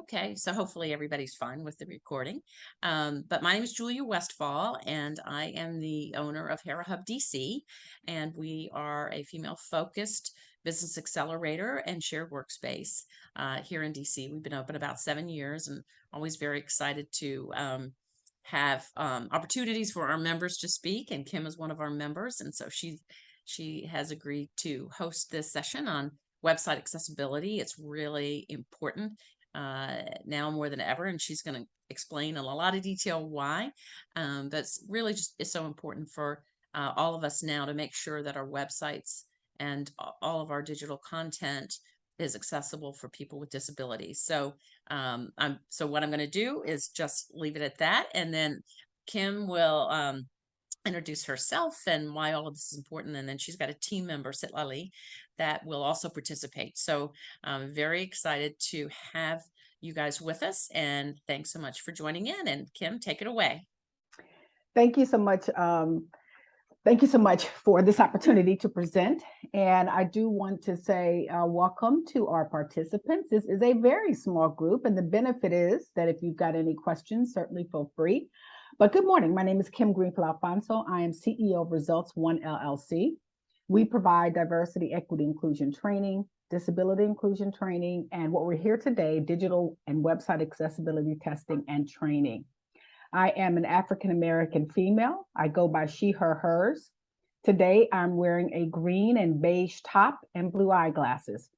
Okay, so hopefully everybody's fine with the recording. But my name is Julia Westfall, and I am the owner of Hera Hub DC, and we are a female-focused business accelerator and shared workspace here in DC. We've been open about 7 years, and always very excited to have opportunities for our members to speak. And Kim is one of our members, and so she has agreed to host this session on website accessibility. It's really important now more than ever, and she's going to explain in a lot of detail why. That's really just is so important for all of us now to make sure that our websites and all of our digital content is accessible for people with disabilities. So what I'm going to do is just leave it at that, and then Kim will introduce herself and why all of this is important. And then she's got a team member, Sitlali, that will also participate. So I'm very excited to have you guys with us. And thanks so much for joining in. And Kim, take it away. Thank you so much. Thank you so much for this opportunity to present. And I do want to say welcome to our participants. This is a very small group, and the benefit is that if you've got any questions, certainly feel free. But good morning. My name is Kim Greenfield Alfonso. I am CEO of Results One LLC. We provide diversity, equity, inclusion training, disability inclusion training, and what we're here today, digital and website accessibility testing and training. I am an African-American female. I go by she, her, hers. Today, I'm wearing a green and beige top and blue eyeglasses.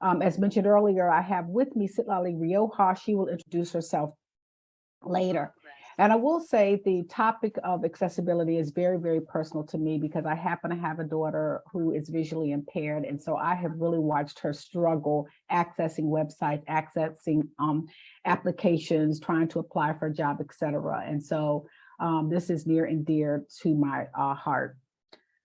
As mentioned earlier, I have with me Sitlali Rioja. She will introduce herself later. And I will say the topic of accessibility is very, very personal to me because I happen to have a daughter who is visually impaired. And so I have really watched her struggle accessing websites, accessing applications, trying to apply for a job, et cetera. And so this is near and dear to my heart.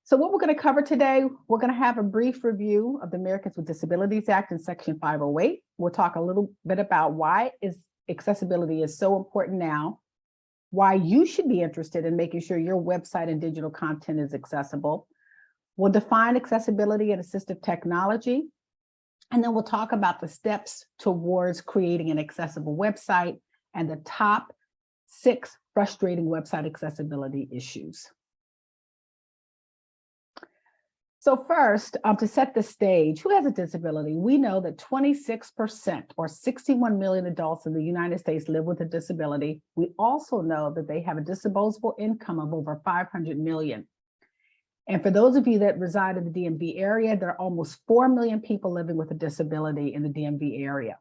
So what we're going to cover today, we're going to have a brief review of the Americans with Disabilities Act in Section 508. We'll talk a little bit about why accessibility is so important now, why you should be interested in making sure your website and digital content is accessible. We'll define accessibility and assistive technology, and then we'll talk about the steps towards creating an accessible website and the top 6 frustrating website accessibility issues. So first, to set the stage, who has a disability? We know that 26% or 61 million adults in the United States live with a disability. We also know that they have a disposable income of over 500 million. And for those of you that reside in the DMV area, there are almost 4 million people living with a disability in the DMV area.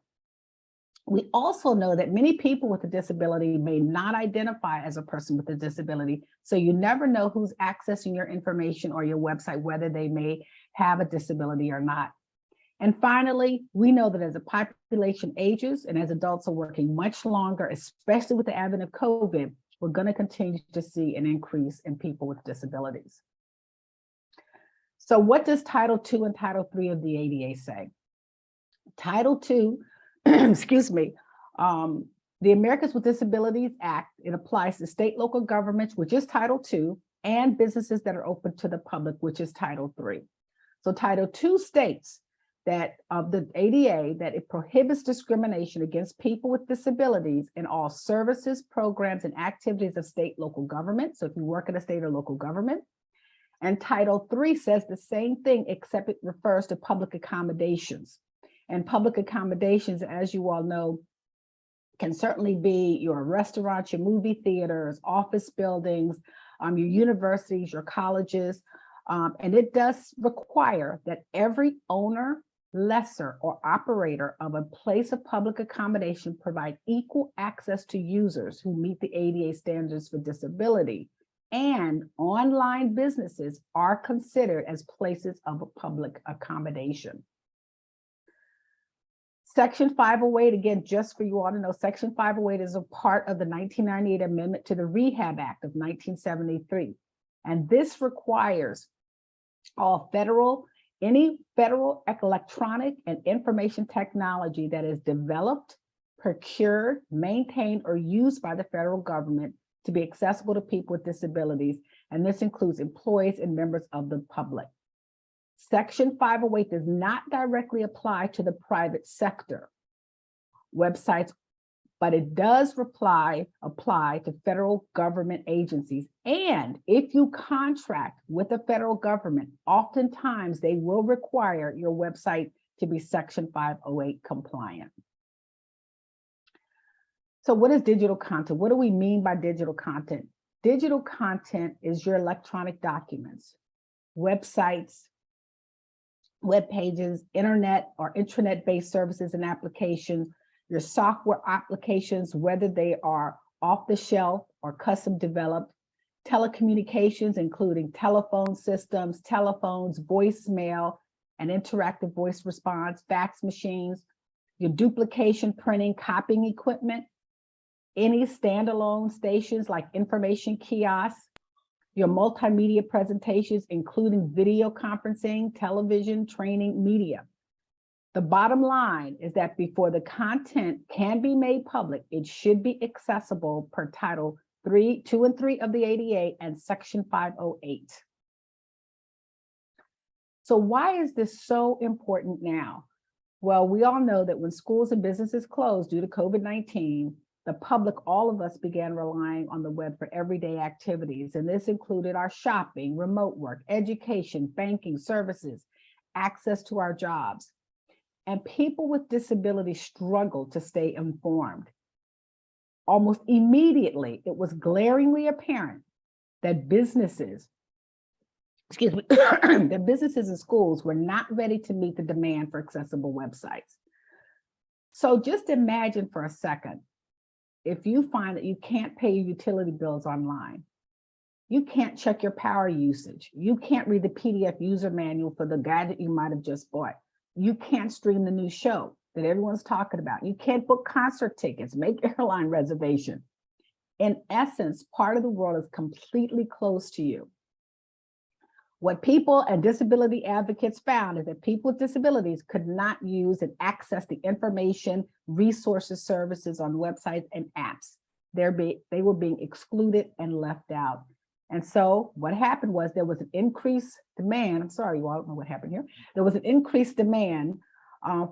We also know that many people with a disability may not identify as a person with a disability, so you never know who's accessing your information or your website, whether they may have a disability or not. And finally, we know that as the population ages and as adults are working much longer, especially with the advent of COVID, we're going to continue to see an increase in people with disabilities. So what does Title II and Title III of the ADA say? Title II, excuse me, the Americans with Disabilities Act, it applies to state local governments, which is Title II, and businesses that are open to the public, which is Title III. So Title II states that the ADA, that it prohibits discrimination against people with disabilities in all services, programs, and activities of state local government. So if you work at a state or local government. And Title III says the same thing, except it refers to public accommodations. And public accommodations, as you all know, can certainly be your restaurants, your movie theaters, office buildings, your universities, your colleges. And it does require that every owner, lessor, or operator of a place of public accommodation provide equal access to users who meet the ADA standards for disability. And online businesses are considered as places of public accommodation. Section 508, again, just for you all to know, Section 508 is a part of the 1998 Amendment to the Rehab Act of 1973. And this requires any federal electronic and information technology that is developed, procured, maintained, or used by the federal government to be accessible to people with disabilities. And this includes employees and members of the public. Section 508 does not directly apply to the private sector. Websites but it does apply to federal government agencies. And if you contract with the federal government, oftentimes they will require your website to be Section 508 compliant. So what is digital content? What do we mean by digital content? Digital content is your electronic documents, websites, web pages, internet or intranet-based services and applications, your software applications, whether they are off the shelf or custom developed, telecommunications, including telephone systems, telephones, voicemail, and interactive voice response, fax machines, your duplication, printing, copying equipment, any standalone stations like information kiosks, your multimedia presentations, including video conferencing, television, training, media. The bottom line is that before the content can be made public, it should be accessible per Title 2 and 3 of the ADA and Section 508. So why is this so important now? Well, we all know that when schools and businesses closed due to COVID-19, the public, all of us began relying on the web for everyday activities. And this included our shopping, remote work, education, banking, services, access to our jobs. And people with disabilities struggled to stay informed. Almost immediately, it was glaringly apparent that businesses and schools were not ready to meet the demand for accessible websites. So just imagine for a second, if you find that you can't pay your utility bills online, you can't check your power usage, you can't read the PDF user manual for the gadget you might have just bought, you can't stream the new show that everyone's talking about, you can't book concert tickets, make airline reservations. In essence, part of the world is completely closed to you. What people and disability advocates found is that people with disabilities could not use and access the information, resources, services on websites and apps. They were being excluded and left out. And so what happened was there was an increased demand. I'm sorry, you all don't know what happened here. There was an increased demand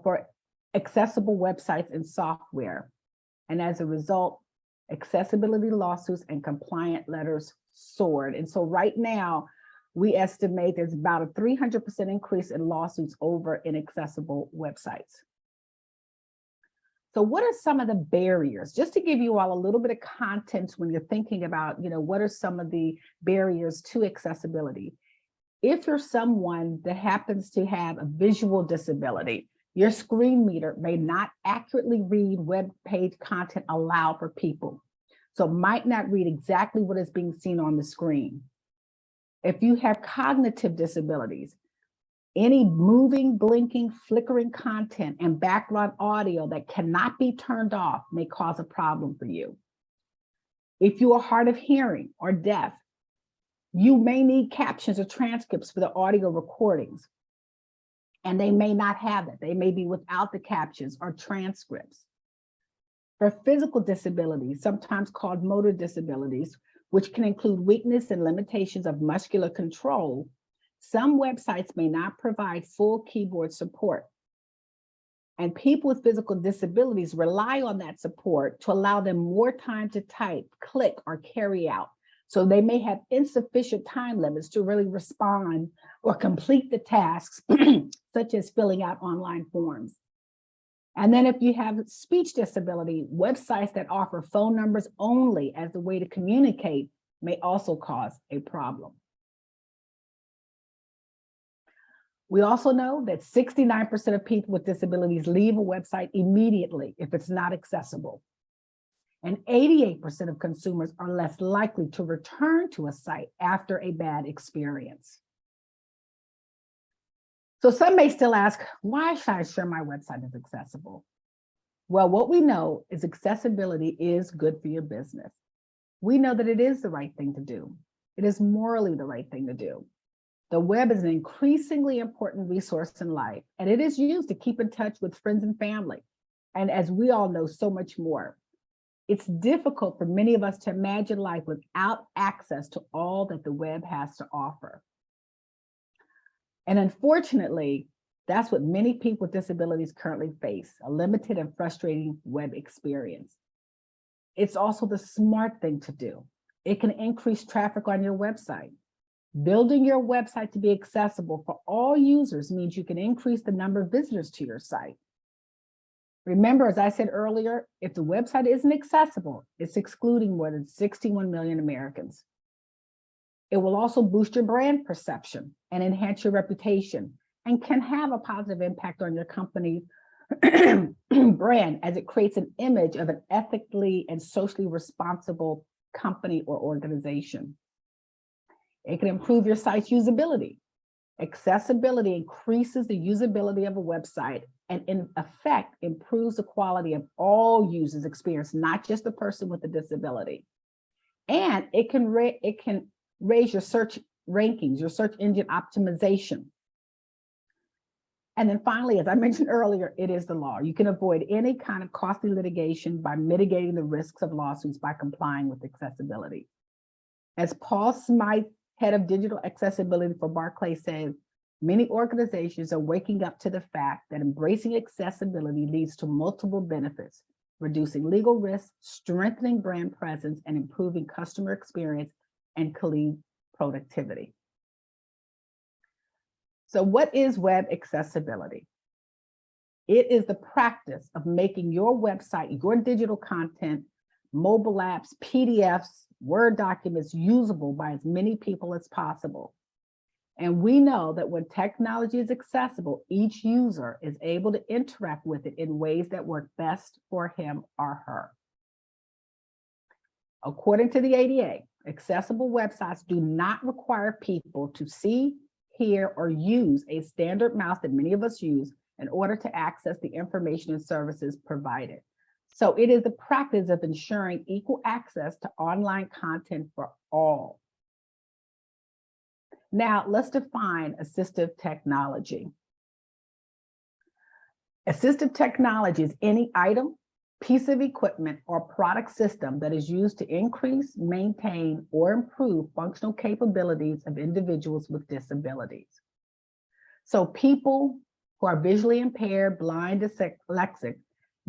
for accessible websites and software. And as a result, accessibility lawsuits and compliant letters soared. And so right now, we estimate there's about a 300% increase in lawsuits over inaccessible websites. So what are some of the barriers? Just to give you all a little bit of content when you're thinking about, what are some of the barriers to accessibility? If you're someone that happens to have a visual disability, your screen reader may not accurately read web page content allowed for people. So might not read exactly what is being seen on the screen. If you have cognitive disabilities, any moving, blinking, flickering content and background audio that cannot be turned off may cause a problem for you. If you are hard of hearing or deaf, you may need captions or transcripts for the audio recordings, and they may not have that. They may be without the captions or transcripts. For physical disabilities, sometimes called motor disabilities, which can include weakness and limitations of muscular control, some websites may not provide full keyboard support. And people with physical disabilities rely on that support to allow them more time to type, click, or carry out. So they may have insufficient time limits to really respond or complete the tasks, such as filling out online forms. And then if you have speech disability, websites that offer phone numbers only as a way to communicate may also cause a problem. We also know that 69% of people with disabilities leave a website immediately if it's not accessible. And 88% of consumers are less likely to return to a site after a bad experience. So some may still ask, why should I ensure my website is accessible? Well, what we know is accessibility is good for your business. We know that it is the right thing to do. It is morally the right thing to do. The web is an increasingly important resource in life, and it is used to keep in touch with friends and family. And as we all know, so much more. It's difficult for many of us to imagine life without access to all that the web has to offer. And unfortunately, that's what many people with disabilities currently face, a limited and frustrating web experience. It's also the smart thing to do. It can increase traffic on your website. Building your website to be accessible for all users means you can increase the number of visitors to your site. Remember, as I said earlier, if the website isn't accessible, it's excluding more than 61 million Americans. It will also boost your brand perception and enhance your reputation and can have a positive impact on your company's brand as it creates an image of an ethically and socially responsible company or organization. It can improve your site's usability. Accessibility increases the usability of a website and in effect improves the quality of all users' experience, not just the person with a disability. And it can raise your search rankings, your search engine optimization. And then finally, as I mentioned earlier, it is the law. You can avoid any kind of costly litigation by mitigating the risks of lawsuits by complying with accessibility. As Paul Smythe, head of digital accessibility for Barclays, says, many organizations are waking up to the fact that embracing accessibility leads to multiple benefits, reducing legal risks, strengthening brand presence, and improving customer experience and colleague productivity. So what is web accessibility? It is the practice of making your website, your digital content, mobile apps, PDFs, Word documents usable by as many people as possible. And we know that when technology is accessible, each user is able to interact with it in ways that work best for him or her. According to the ADA, accessible websites do not require people to see, hear, or use a standard mouse that many of us use in order to access the information and services provided. So it is the practice of ensuring equal access to online content for all. Now, let's define assistive technology. Assistive technology is any item, piece of equipment, or product system that is used to increase, maintain, or improve functional capabilities of individuals with disabilities. So people who are visually impaired, blind, dyslexic,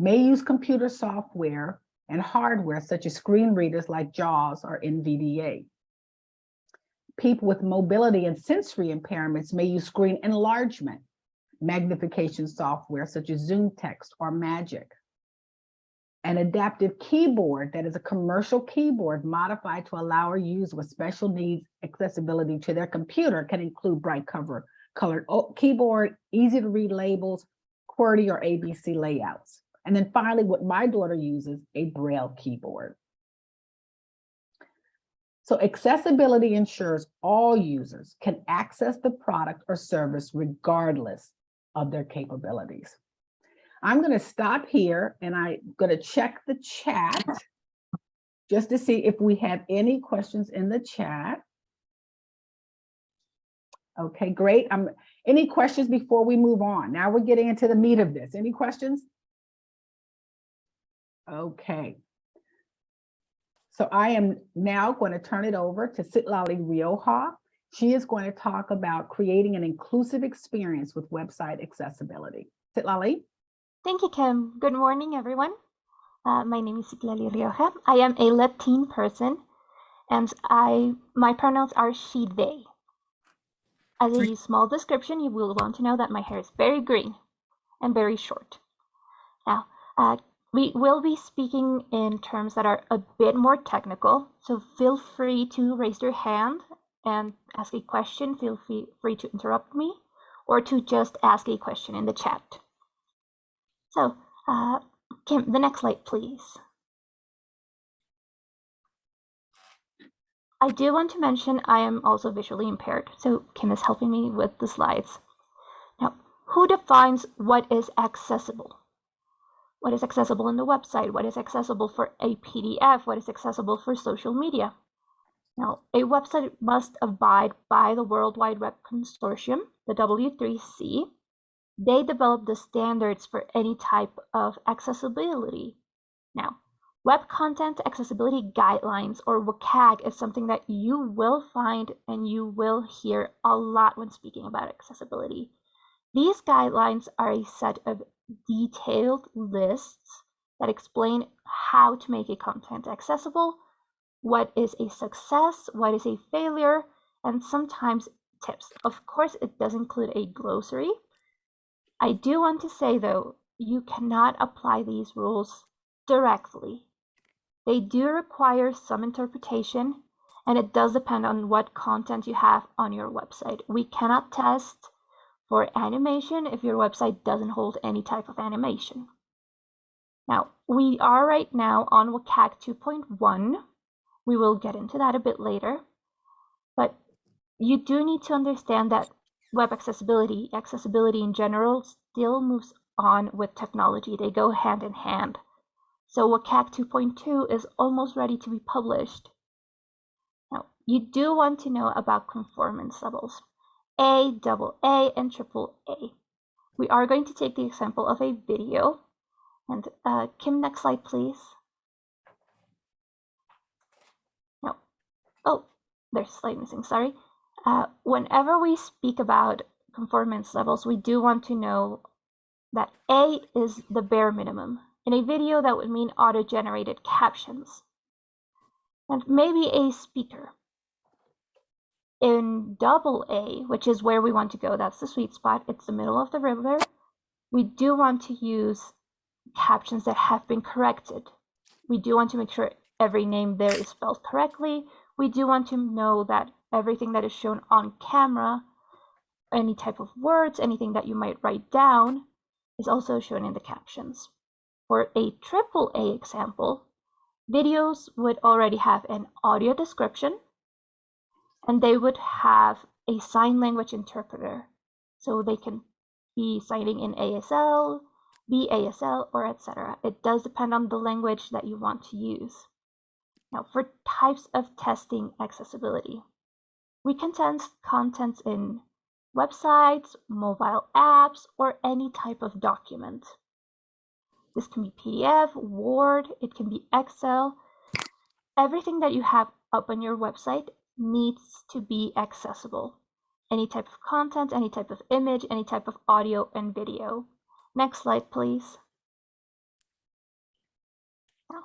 may use computer software and hardware such as screen readers like JAWS or NVDA. People with mobility and sensory impairments may use screen enlargement, magnification software such as Zoom Text or Magic. An adaptive keyboard that is a commercial keyboard modified to allow a user with special needs accessibility to their computer can include bright colored keyboard, easy to read labels, QWERTY or ABC layouts. And then finally, what my daughter uses, a Braille keyboard. So accessibility ensures all users can access the product or service regardless of their capabilities. I'm going to stop here and I'm going to check the chat just to see if we have any questions in the chat. Okay, great. Any questions before we move on? Now we're getting into the meat of this. Any questions? Okay. So I am now going to turn it over to Citlali Rioja. She is going to talk about creating an inclusive experience with website accessibility. Citlali? Thank you, Kim. Good morning, everyone. My name is Citlali Rioja. I am a Latin person, and my pronouns are she, they. As a small description, you will want to know that my hair is very green and very short. Now, we will be speaking in terms that are a bit more technical, so feel free to raise your hand and ask a question. Feel free to interrupt me or to just ask a question in the chat. So, Kim, the next slide, please. I do want to mention I am also visually impaired, so Kim is helping me with the slides. Now, who defines what is accessible? What is accessible on the website? What is accessible for a PDF? What is accessible for social media? Now, a website must abide by the World Wide Web Consortium, the W3C. They develop the standards for any type of accessibility. Now, Web Content Accessibility Guidelines, or WCAG, is something that you will find and you will hear a lot when speaking about accessibility. These guidelines are a set of detailed lists that explain how to make a content accessible, what is a success, what is a failure, and sometimes tips. Of course, it does include a glossary. I do want to say, though, you cannot apply these rules directly. They do require some interpretation, and it does depend on what content you have on your website. We cannot test for animation if your website doesn't hold any type of animation. Now, we are right now on WCAG 2.1. We will get into that a bit later, but you do need to understand that web accessibility in general, still moves on with technology. They go hand in hand. So WCAG 2.2 is almost ready to be published. Now, you do want to know about conformance levels, A, AA, and AAA. We are going to take the example of a video. And Kim, next slide, please. No. Oh, there's a slide missing, sorry. Whenever we speak about conformance levels, we do want to know that A is the bare minimum. In a video, that would mean auto-generated captions. And maybe a speaker. In AA, which is where we want to go, that's the sweet spot, it's the middle of the river, we do want to use captions that have been corrected. We do want to make sure every name there is spelled correctly. We do want to know that everything that is shown on camera, any type of words, anything that you might write down, is also shown in the captions. For a AAA example, videos would already have an audio description, and they would have a sign language interpreter. So they can be signing in ASL, BASL, or etc. It does depend on the language that you want to use. Now, for types of testing accessibility, we can test contents in websites, mobile apps, or any type of document. This can be PDF, Word, it can be Excel. Everything that you have up on your website needs to be accessible. Any type of content, any type of image, any type of audio and video. Next slide, please. Now,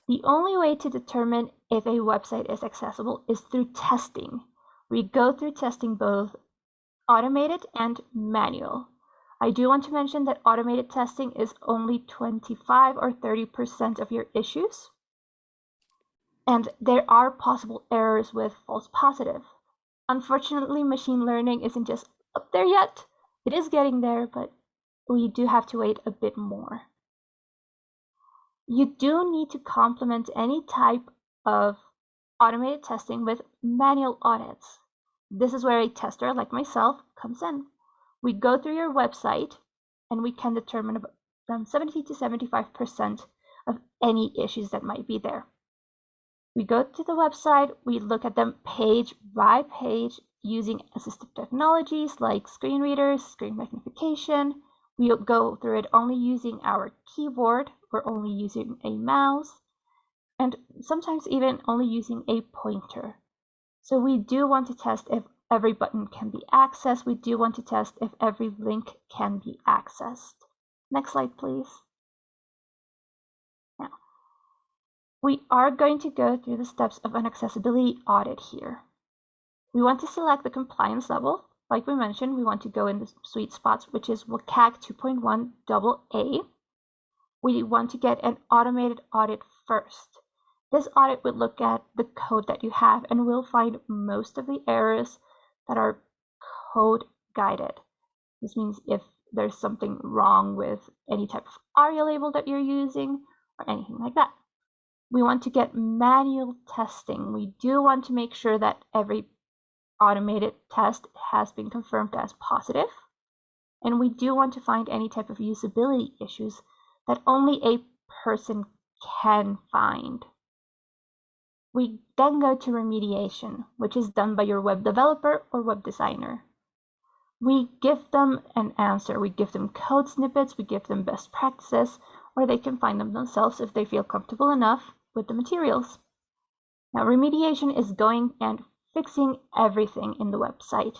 the only way to determine if a website is accessible is through testing. We go through testing both automated and manual. I do want to mention that automated testing is only 25 or 30% of your issues. And there are possible errors with false positive. Unfortunately, machine learning isn't just up there yet. It is getting there, but we do have to wait a bit more. You do need to complement any type of automated testing with manual audits. This is where a tester like myself comes in. We go through your website and we can determine around 70 to 75% of any issues that might be there. We go to the website, we look at them page by page using assistive technologies like screen readers, screen magnification. We'll go through it only using our keyboard or only using a mouse, and sometimes even only using a pointer. So we do want to test if every button can be accessed. We do want to test if every link can be accessed. Next slide, please. Now, we are going to go through the steps of an accessibility audit here. We want to select the compliance level. Like we mentioned, we want to go in the sweet spots, which is WCAG 2.1 AA. We want to get an automated audit first. This audit would look at the code that you have and will find most of the errors that are code guided. This means if there's something wrong with any type of ARIA label that you're using or anything like that. We want to get manual testing. We do want to make sure that every automated test has been confirmed as positive. And we do want to find any type of usability issues that only a person can find. We then go to remediation, which is done by your web developer or web designer. We give them an answer. We give them code snippets, we give them best practices, or they can find them themselves if they feel comfortable enough with the materials. Now, remediation is going and fixing everything in the website.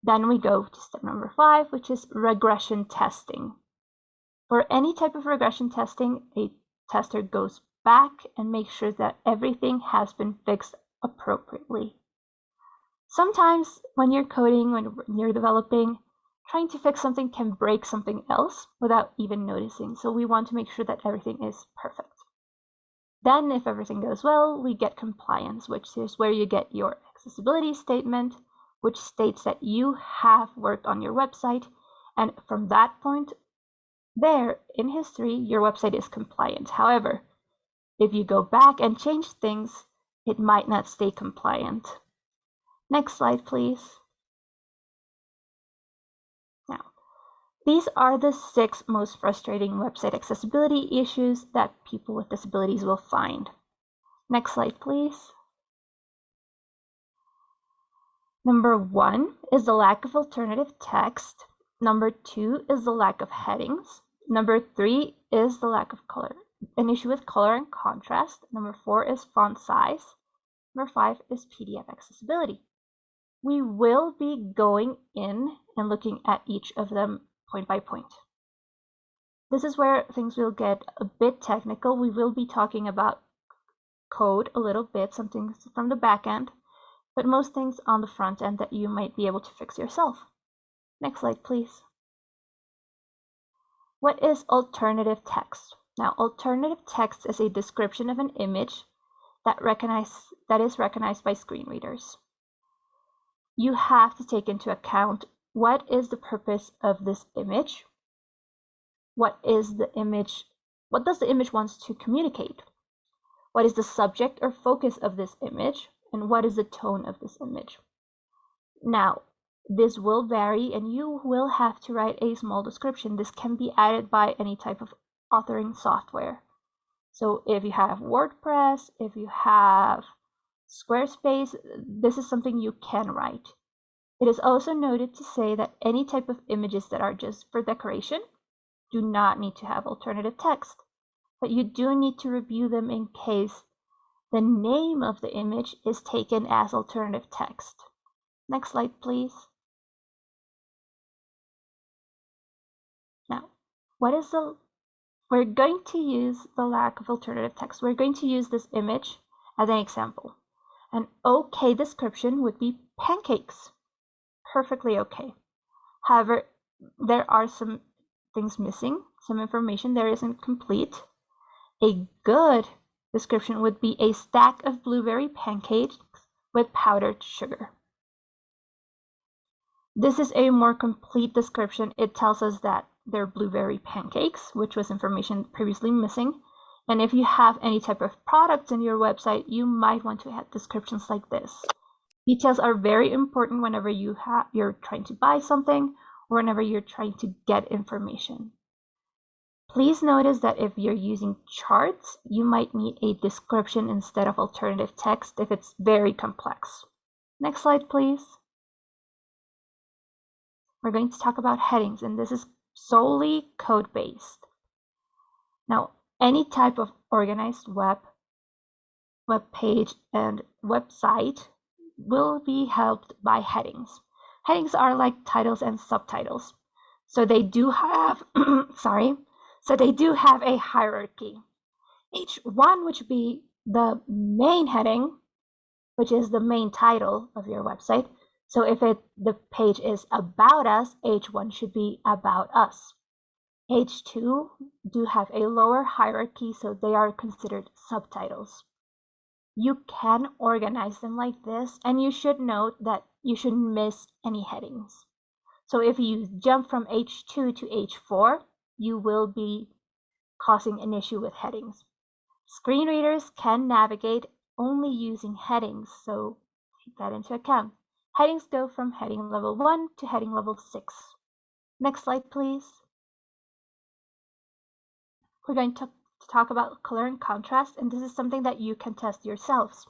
Then we go to step number 5, which is regression testing. For any type of regression testing, a tester goes back and makes sure that everything has been fixed appropriately. Sometimes when you're coding, when you're developing, trying to fix something can break something else without even noticing. So we want to make sure that everything is perfect. Then if everything goes well, we get compliance, which is where you get your accessibility statement, which states that you have worked on your website. And from that point there in history, your website is compliant. However, if you go back and change things, it might not stay compliant. Next slide, please. Now, these are the 6 most frustrating website accessibility issues that people with disabilities will find. Next slide, please. Number 1 is the lack of alternative text. Number 2 is the lack of headings. Number 3 is the lack of color, an issue with color and contrast. Number 4 is font size. Number 5 is PDF accessibility. We will be going in and looking at each of them point by point. This is where things will get a bit technical. We will be talking about code a little bit, some things from the back end, but most things on the front end that you might be able to fix yourself. Next slide, please. What is alternative text? Now, alternative text is a description of an image that is recognized by screen readers. You have to take into account what is the purpose of this image? What does the image want to communicate? What is the subject or focus of this image? And what is the tone of this image? Now, this will vary and you will have to write a small description. This can be added by any type of authoring software. So if you have WordPress, if you have Squarespace, this is something you can write. It is also noted to say that any type of images that are just for decoration do not need to have alternative text, but you do need to review them in case the name of the image is taken as alternative text. Next slide, please. Now, we're going to use the lack of alternative text. We're going to use this image as an example. An okay description would be pancakes. Perfectly okay. However, there are some things missing, some information there isn't complete. A good description would be a stack of blueberry pancakes with powdered sugar. This is a more complete description. It tells us that they're blueberry pancakes, which was information previously missing. And if you have any type of products in your website, you might want to add descriptions like this. Details are very important whenever you're trying to buy something or whenever you're trying to get information. Please notice that if you're using charts, you might need a description instead of alternative text if it's very complex. Next slide, please. We're going to talk about headings, and this is solely code-based. Now, any type of organized web page, and website will be helped by headings. Headings are like titles and subtitles. So they do have, so they do have a hierarchy. H1, which would be the main heading, which is the main title of your website. So if the page is about us, H1 should be about us. H2 do have a lower hierarchy, so they are considered subtitles. You can organize them like this, and you should note that you shouldn't miss any headings. So if you jump from H2 to H4, you will be causing an issue with headings. Screen readers can navigate only using headings, so take that into account. Headings go from heading level 1 to heading level 6. Next slide, please. We're going to talk about color and contrast, and this is something that you can test yourselves.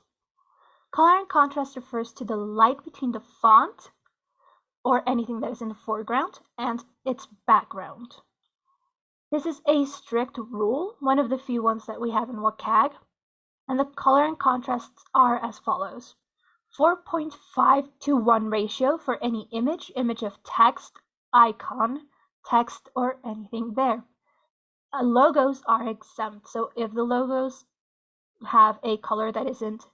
Color and contrast refers to the light between the font or anything that is in the foreground and its background. This is a strict rule, one of the few ones that we have in WCAG, and the color and contrasts are as follows. 4.5 to 1 ratio for any image of text, icon, text, or anything there. Logos are exempt. So if the logos have a color that isn't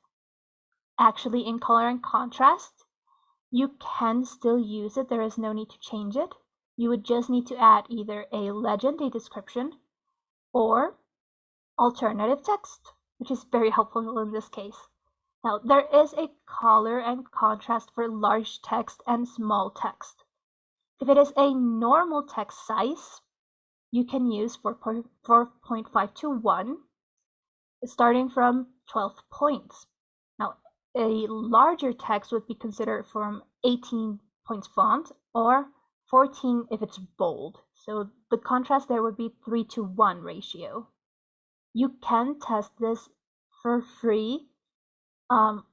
actually in color and contrast, you can still use it. There is no need to change it. You would just need to add either a legend, a description, or alternative text, which is very helpful in this case. Now, there is a color and contrast for large text and small text. If it is a normal text size, you can use 4.5 to 1, starting from 12 points. Now, a larger text would be considered from 18 points font or 14 if it's bold. So the contrast there would be 3 to 1 ratio. You can test this for free on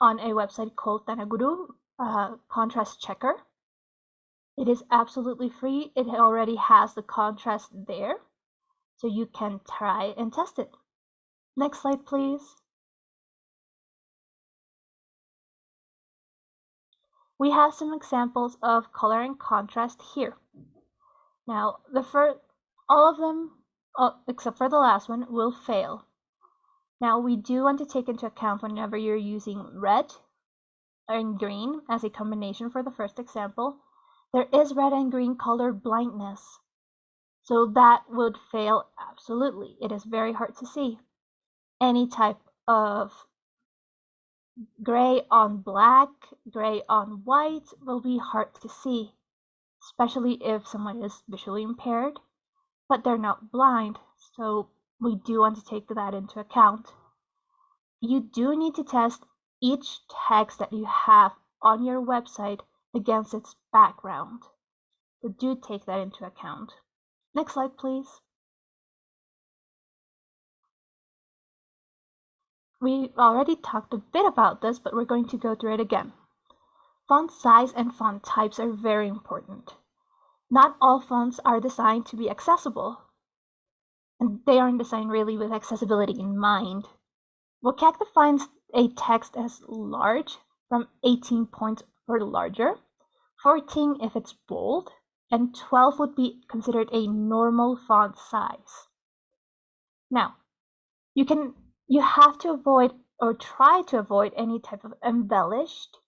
a website called Tanaguru Contrast Checker. It is absolutely free. It already has the contrast there, so you can try and test it. Next slide, please. We have some examples of color and contrast here. Now, all of them, except for the last one, will fail. Now, we do want to take into account whenever you're using red and green as a combination for the first example, there is red and green color blindness. So that would fail absolutely. It is very hard to see. Any type of gray on black, gray on white will be hard to see, especially if someone is visually impaired, but they're not blind. So we do want to take that into account. You do need to test each text that you have on your website against its background. So do take that into account. Next slide, please. We already talked a bit about this, but we're going to go through it again. Font size and font types are very important. Not all fonts are designed to be accessible, and they aren't designed really with accessibility in mind. WCAG defines a text as large from 18 points or larger, 14 if it's bold, and 12 would be considered a normal font size. Now, you have to avoid or try to avoid any type of embellished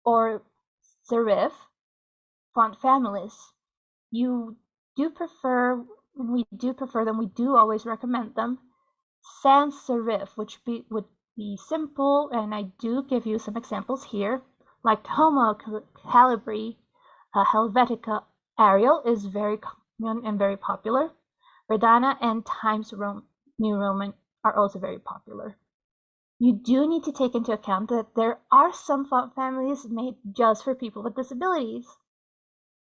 or serif font families. We do prefer them, we do always recommend them. Sans serif, which would be simple, and I do give you some examples here, like Homo, Calibri, Helvetica, Arial is very common and very popular. Verdana and Times New Roman are also very popular. You do need to take into account that there are some font families made just for people with disabilities,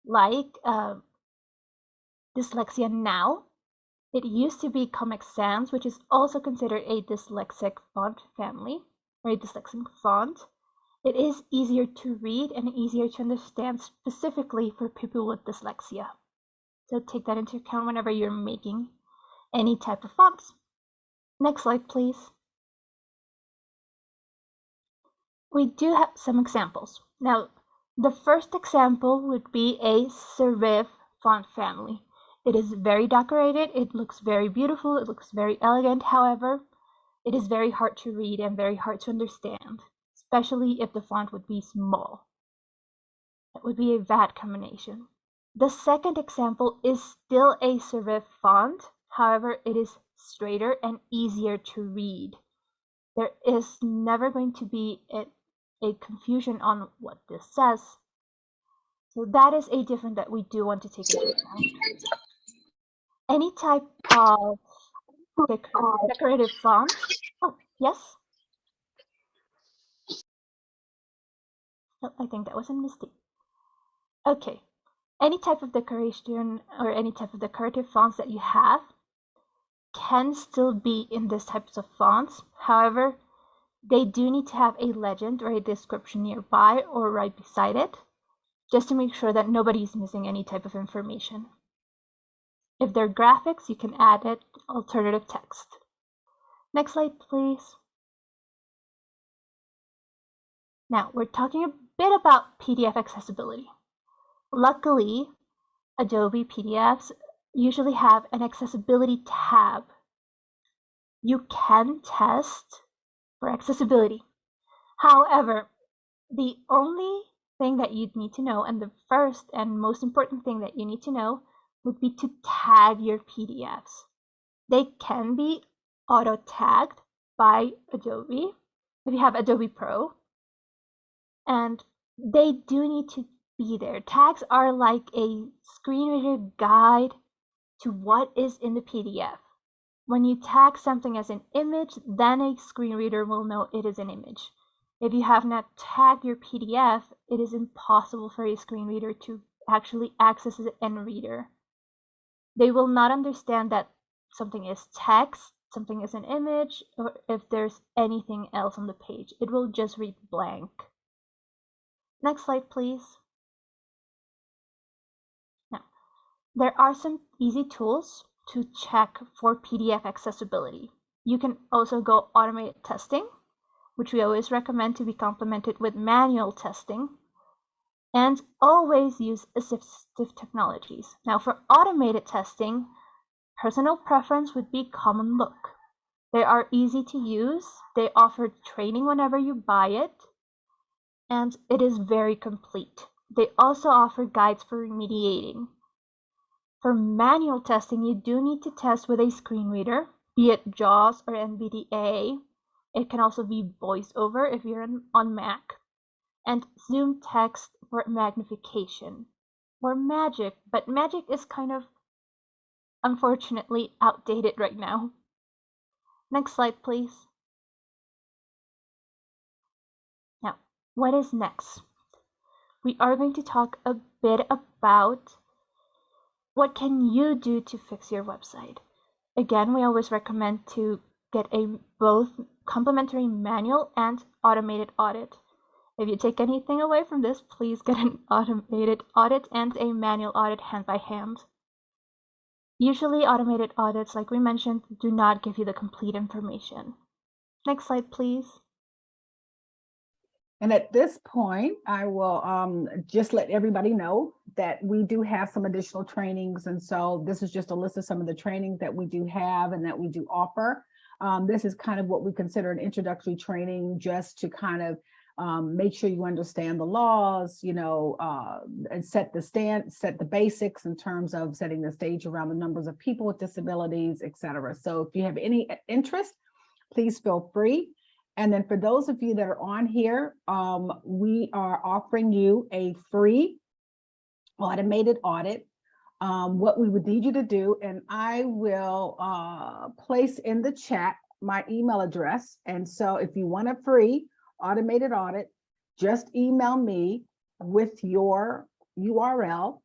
like Dyslexia Now. It used to be Comic Sans, which is also considered a dyslexic font family, or a dyslexic font. It is easier to read and easier to understand specifically for people with dyslexia. So take that into account whenever you're making any type of fonts. Next slide, please. We do have some examples. Now, the first example would be a serif font family. It is very decorated, it looks very beautiful, it looks very elegant. However, it is very hard to read and very hard to understand, especially if the font would be small. That would be a bad combination. The second example is still a serif font. However, it is straighter and easier to read. There is never going to be a confusion on what this says. So that is a difference that we do want to take into account. Any type of decorative font. Oh, yes? Oh, I think that was a mistake. Okay. Any type of decoration or any type of decorative fonts that you have can still be in these types of fonts. However, they do need to have a legend or a description nearby or right beside it, just to make sure that nobody's missing any type of information. If they're graphics, you can add it alternative text. Next slide, please. Now, we're talking a bit about PDF accessibility. Luckily, Adobe PDFs usually have an accessibility tab. You can test for accessibility. However, the only thing that you'd need to know, and the first and most important thing that you need to know, would be to tag your PDFs. They can be auto-tagged by Adobe if you have Adobe Pro, and they do need to be there. Tags are like a screen reader guide to what is in the PDF. When you tag something as an image, then a screen reader will know it is an image. If you have not tagged your PDF, it is impossible for a screen reader to actually access it and reader. They will not understand that something is text, something is an image, or if there's anything else on the page. It will just read blank. Next slide, please. Now, there are some easy tools to check for PDF accessibility. You can also go automated testing, which we always recommend to be complemented with manual testing, and always use assistive technologies. Now, for automated testing, personal preference would be Common Look. They are easy to use, they offer training whenever you buy it, and it is very complete. They also offer guides for remediating. For manual testing, you do need to test with a screen reader, be it JAWS or NVDA. It can also be VoiceOver if you're on Mac, and Zoom Text for magnification, or Magic, but Magic is kind of unfortunately outdated right now. Next slide, please. Now, what is next? We are going to talk a bit about what can you do to fix your website. Again, we always recommend to get a both complimentary manual and automated audit. If you take anything away from this, please get an automated audit and a manual audit hand by hand. Usually automated audits, like we mentioned, do not give you the complete information. Next slide, please. And at this point, I will just let everybody know that we do have some additional trainings. And so this is just a list of some of the trainings that we do have and that we do offer. This is kind of what we consider an introductory training, just to kind of make sure you understand the laws, and set the basics in terms of setting the stage around the numbers of people with disabilities, et cetera. So if you have any interest, please feel free. And then for those of you that are on here, we are offering you a free automated audit. What we would need you to do, and I will place in the chat my email address. And so if you want a free automated audit, just email me with your URL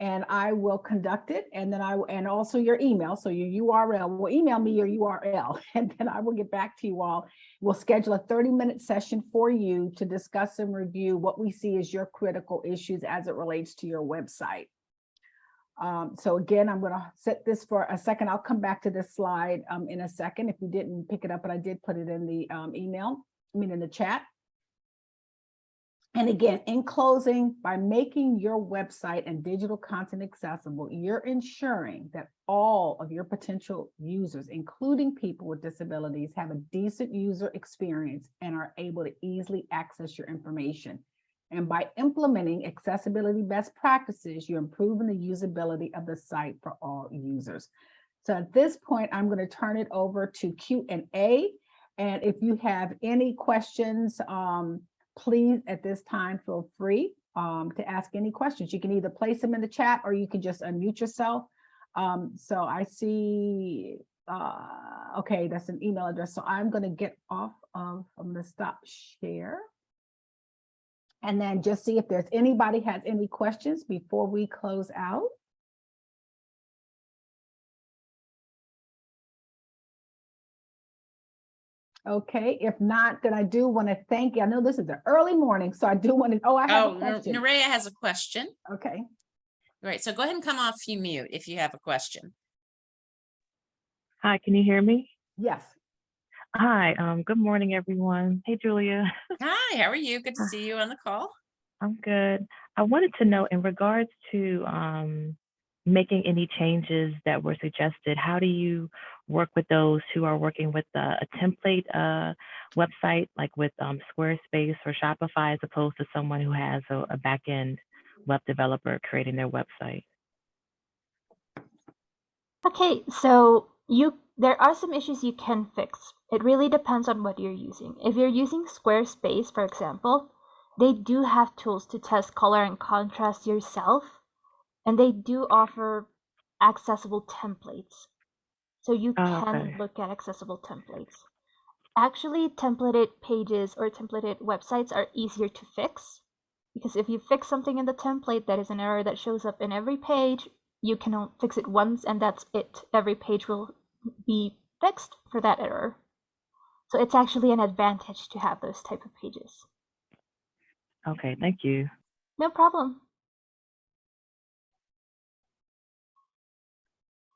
and I will conduct it. And then and also your email. So your URL will email me your URL and then I will get back to you all. We'll schedule a 30-minute session for you to discuss and review what we see as your critical issues as it relates to your website. So again, I'm going to set this for a second. I'll come back to this slide in a second if you didn't pick it up, but I did put it in the in the chat. And again, in closing, by making your website and digital content accessible, you're ensuring that all of your potential users, including people with disabilities, have a decent user experience and are able to easily access your information. And by implementing accessibility best practices, you're improving the usability of the site for all users. So at this point, I'm going to turn it over to Q&A. And if you have any questions, please, at this time, feel free to ask any questions. You can either place them in the chat or you can just unmute yourself. So I see, okay, that's an email address. So I'm going to get off of, I'm going to stop share. And then just see if there's anybody has any questions before we close out. Okay, if not, then I do want to thank you. I know this is an early morning, so I do want to, I have a question. Nerea has a question. Okay. All right, so go ahead and come off mute if you have a question. Hi, can you hear me? Yes. Hi, good morning, everyone. Hey, Julia. Hi, how are you? Good to see you on the call. I'm good. I wanted to know in regards to making any changes that were suggested, how do you work with those who are working with a template website, like with Squarespace or Shopify, as opposed to someone who has a back-end web developer creating their website? Okay, so there are some issues you can fix. It really depends on what you're using. If you're using Squarespace, for example, they do have tools to test color and contrast yourself, and they do offer accessible templates. So you can Okay. look at accessible templates. Actually, templated pages or templated websites are easier to fix because if you fix something in the template that is an error that shows up in every page, you can fix it once and that's it. Every page will be fixed for that error. So it's actually an advantage to have those type of pages. Okay, thank you. No problem.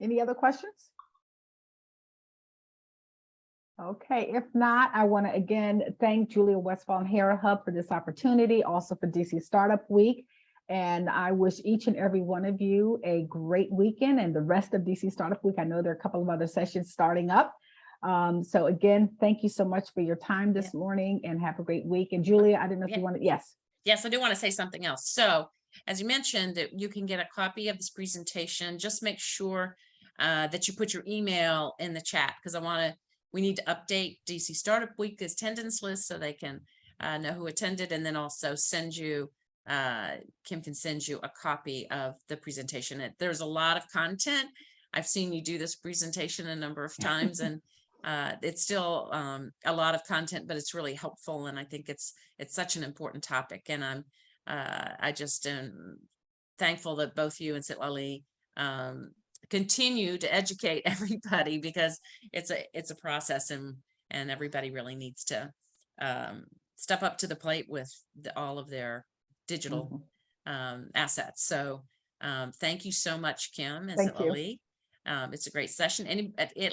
Any other questions? Okay, if not, I want to again thank Julia Westfall and Hera Hub for this opportunity, also for DC Startup Week. And I wish each and every one of you a great weekend and the rest of DC Startup Week. I know there are a couple of other sessions starting up. So again, thank you so much for your time this morning and have a great week. And Julia, I don't know if you want to, yes. Yes, I do want to say something else. So as you mentioned that you can get a copy of this presentation, just make sure that you put your email in the chat because we need to update DC Startup Week attendance list so they can know who attended, and then also send you, Kim can send you a copy of the presentation. There's a lot of content. I've seen you do this presentation a number of times and it's still a lot of content, but it's really helpful. And I think it's such an important topic. And I just am thankful that both you and Sitlali continue to educate everybody because it's a process and everybody really needs to step up to the plate with all of their digital assets. So thank you so much, Kim and Thank you. Sitlali. It's a great session.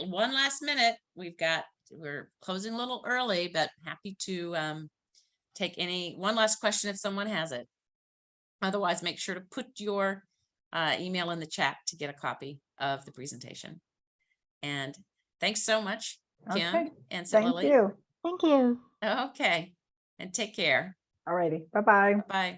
One last minute, we're closing a little early, but happy to take one last question if someone has it. Otherwise, make sure to put your email in the chat to get a copy of the presentation. And thanks so much, Kim and Sitlali. Thank you. Thank you. Okay, and take care. All righty. Bye-bye. Bye.